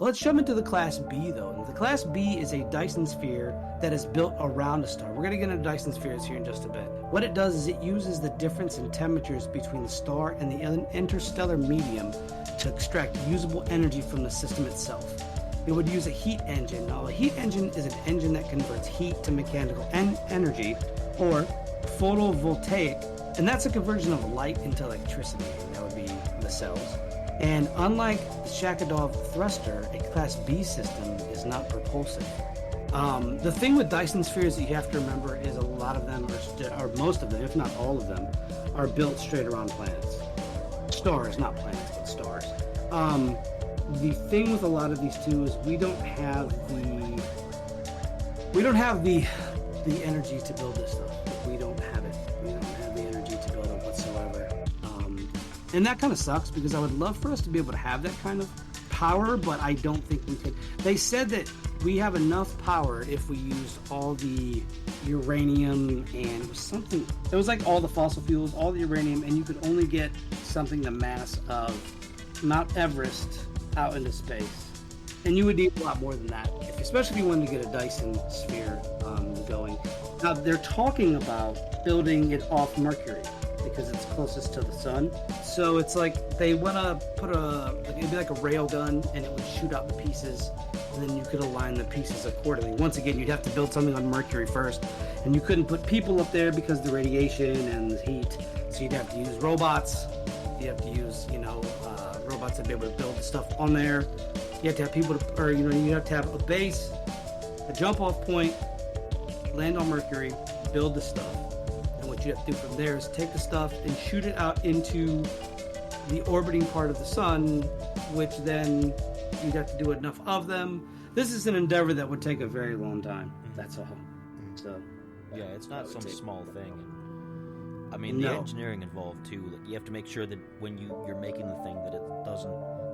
Well, let's jump into the Class B, though. The Class B is a Dyson Sphere that is built around a star. We're going to get into Dyson Spheres here in just a bit. What it does is it uses the difference in temperatures between the star and the interstellar medium to extract usable energy from the system itself. It would use a heat engine. Now, a heat engine is an engine that converts heat to mechanical energy, or photovoltaic, and that's a conversion of light into electricity. That would be the cells. And unlike the Shakadov thruster, a Class B system is not propulsive. The thing with Dyson Spheres that you have to remember is a lot of them, or most of them, if not all of them, are built straight around planets. Stars, not planets, but stars. The thing with a lot of these too is we don't have the energy to build this stuff. We don't have it. We don't have the energy to build it whatsoever. And that kind of sucks because I would love for us to be able to have that kind of power, but I don't think we could. They said that we have enough power if we used all the uranium and it was like all the fossil fuels, all the uranium, and you could only get something the mass of Mount Everest out into space. And you would need a lot more than that, especially if you wanted to get a Dyson Sphere going. Now, they're talking about building it off Mercury because it's closest to the sun. So it's like they want to put it'd be like a rail gun, and it would shoot out the pieces, and then you could align the pieces accordingly. Once again, you'd have to build something on Mercury first, and you couldn't put people up there because of the radiation and the heat. So you'd have to use robots. You have to use, robots to be able to build the stuff on there. You have to have people you have to have a base, a jump-off point, land on Mercury, build the stuff. And what you have to do from there is take the stuff and shoot it out into the orbiting part of the sun, which then you'd have to do enough of them. This is an endeavor that would take a very long time. That's all. So yeah, it's not some small thing. I mean, the engineering involved too. Like, you have to make sure that when you're making the thing that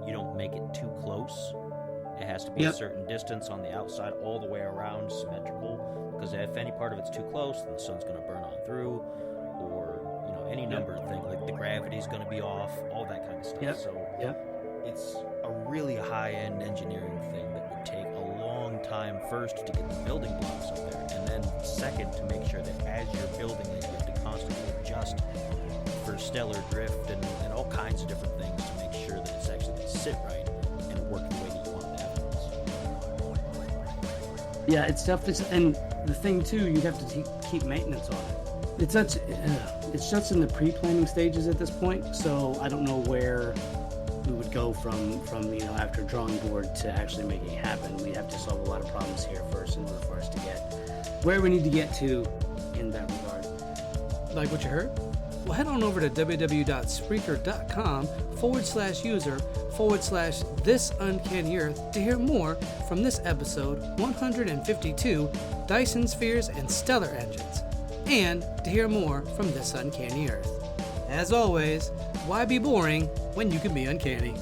you don't make it too close. It has to be a certain distance on the outside, all the way around, symmetrical. Because if any part of it's too close, then the sun's going to burn on through, or any number of things, like the gravity's going to be off, all that kind of stuff. So it's a really high-end engineering thing that would take a long time first to get the building blocks up there, and then second to make sure that as you're building it, you have to constantly adjust for stellar drift and all kinds of different things to make sure that it's actually going to sit right and work the way that you want it afterwards. Yeah, it's definitely, and the thing too, you'd have to keep maintenance on it. It's just in the pre-planning stages at this point, so I don't know where we would go from after drawing board to actually making it happen. We'd have to solve a lot of problems here first in order for us to get where we need to get to in that regard. Like what you heard? Well, head on over to www.spreaker.com/user/This Uncanny Earth to hear more from this episode 152, Dyson Spheres and Stellar Engines, and to hear more from This Uncanny Earth. As always, why be boring when you can be uncanny?